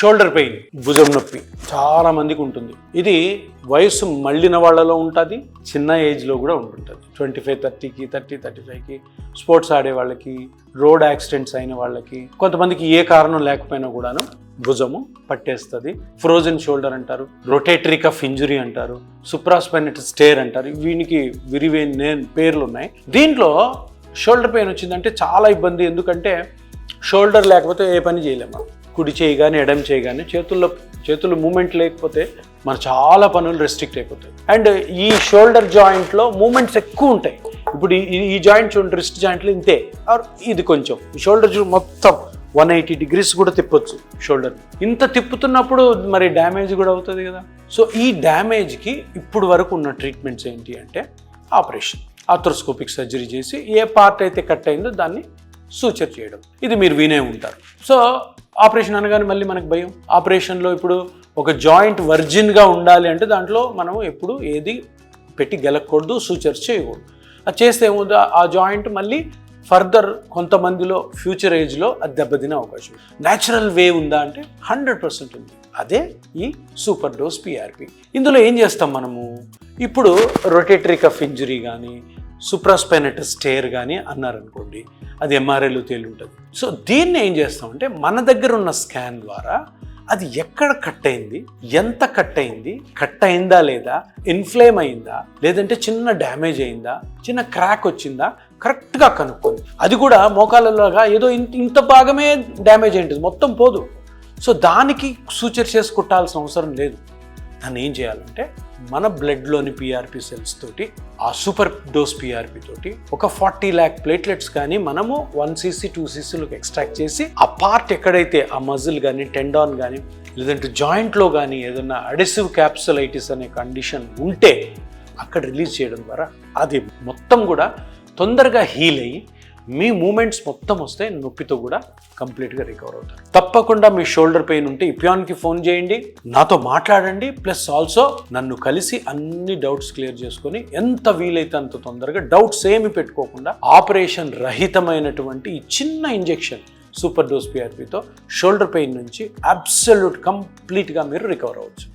Shoulder pain, భుజం నొప్పి చాలా మందికి ఉంటుంది. ఇది వయసు మళ్ళిన వాళ్ళలో ఉంటుంది, చిన్న ఏజ్లో కూడా ఉంటుంటుంది. 25, 30కి 35కి స్పోర్ట్స్ ఆడే వాళ్ళకి, రోడ్ యాక్సిడెంట్స్ అయిన వాళ్ళకి, కొంతమందికి ఏ కారణం లేకపోయినా కూడాను భుజము పట్టేస్తుంది. ఫ్రోజన్ షోల్డర్ అంటారు, రొటేటరీ కఫ్ ఇంజురీ అంటారు, సుప్రాస్పైనటల్ స్టేర్ అంటారు. వీనికి విరివైన పేర్లు ఉన్నాయి. దీంట్లో షోల్డర్ పెయిన్ వచ్చిందంటే చాలా ఇబ్బంది. ఎందుకంటే షోల్డర్ లేకపోతే ఏ పని చేయలేము. కుడి చేయి కానీ ఎడమ చేయి కానీ చేతుల్లో మూమెంట్ లేకపోతే మన చాలా పనులు రెస్ట్రిక్ట్ అయిపోతాయి. అండ్ ఈ షోల్డర్ జాయింట్లో మూమెంట్స్ ఎక్కువ ఉంటాయి. ఇప్పుడు ఈ జాయింట్ చూడండి, రిస్ట్ జాయింట్లో ఇంతే, ఇది కొంచెం షోల్డర్ మొత్తం 180 degrees కూడా తిప్పొచ్చు షోల్డర్. ఇంత తిప్పుతున్నప్పుడు మరి డ్యామేజ్ కూడా అవుతుంది కదా. సో ఈ డ్యామేజ్కి ఇప్పుడు వరకు ఉన్న ట్రీట్మెంట్స్ ఏంటి అంటే ఆపరేషన్, ఆర్థ్రోస్కోపిక్ సర్జరీ చేసి ఏ పార్ట్ అయితే కట్ అయిందో దాన్ని సూచర్ చేయడం. ఇది మీరు వినే ఉంటారు. సో ఆపరేషన్ అనగానే మళ్ళీ మనకు భయం. ఆపరేషన్లో ఇప్పుడు ఒక జాయింట్ వర్జిన్గా ఉండాలి అంటే దాంట్లో మనం ఎప్పుడు ఏది పెట్టి గెలకూడదు, సూచర్స్ చేయకూడదు. అది చేస్తే ఏముందో ఆ జాయింట్ మళ్ళీ ఫర్దర్ కొంతమందిలో ఫ్యూచర్ ఏజ్లో అది దెబ్బతినే అవకాశం. న్యాచురల్ వే ఉందా అంటే 100% ఉంది. అదే ఈ సూపర్ డోస్ పిఆర్పి. ఇందులో ఏం చేస్తాం మనము? ఇప్పుడు రొటేటరీ కఫ్ ఇంజరీ కానీ, సుప్రాస్పైనటల్ స్టేర్ కానీ అన్నారనుకోండి, అది ఎంఆర్ఐలో తేలుంటుంది. సో దీన్ని ఏం చేస్తామంటే మన దగ్గర ఉన్న స్కాన్ ద్వారా అది ఎక్కడ కట్ అయింది, ఎంత కట్ అయింది, కట్ అయిందా లేదా, ఇన్ఫ్లేమ్ అయిందా, లేదంటే చిన్న డ్యామేజ్ అయిందా, చిన్న క్రాక్ వచ్చిందా, కరెక్ట్గా కనుక్కుంది. అది కూడా మోకాళ్ళలాగా ఏదో ఇంత భాగమే డ్యామేజ్ అయింటుంది, మొత్తం పోదు. సో దానికి సూచర్ చేసి కుట్టాల్సిన అవసరం లేదు. దాన్ని ఏం చేయాలంటే మన బ్లడ్లోని పిఆర్పి సెల్స్ తోటి, ఆ సూపర్ డోస్ పిఆర్పి తోటి ఒక 40 lakh ప్లేట్లెట్స్ కానీ మనము 1 cc 2 ccలోకి ఎక్స్ట్రాక్ట్ చేసి ఆ పార్ట్ ఎక్కడైతే ఆ మజిల్ కానీ, టెండాన్ కానీ, లేదంటే జాయింట్లో కానీ ఏదైనా అడెసివ్ క్యాప్సులైటిస్ అనే కండిషన్ ఉంటే అక్కడ రిలీజ్ చేయడం ద్వారా అది మొత్తం కూడా తొందరగా హీల్ అయ్యి మీ మూమెంట్స్ మొత్తం వస్తే నొప్పితో కూడా కంప్లీట్గా రికవర్ అవుతారు. తప్పకుండా మీ షోల్డర్ పెయిన్ ఉంటే ఇపియాన్కి ఫోన్ చేయండి, నాతో మాట్లాడండి. ప్లస్ ఆల్సో నన్ను కలిసి అన్ని డౌట్స్ క్లియర్ చేసుకొని ఎంత వీలైతే అంత తొందరగా డౌట్స్ ఏమి పెట్టుకోకుండా ఆపరేషన్ రహితమైనటువంటి ఈ చిన్న ఇంజెక్షన్ సూపర్ డోస్ పిఆర్పితో షోల్డర్ పెయిన్ నుంచి అబ్సల్యూట్ కంప్లీట్గా మీరు రికవర్ అవ్వచ్చు.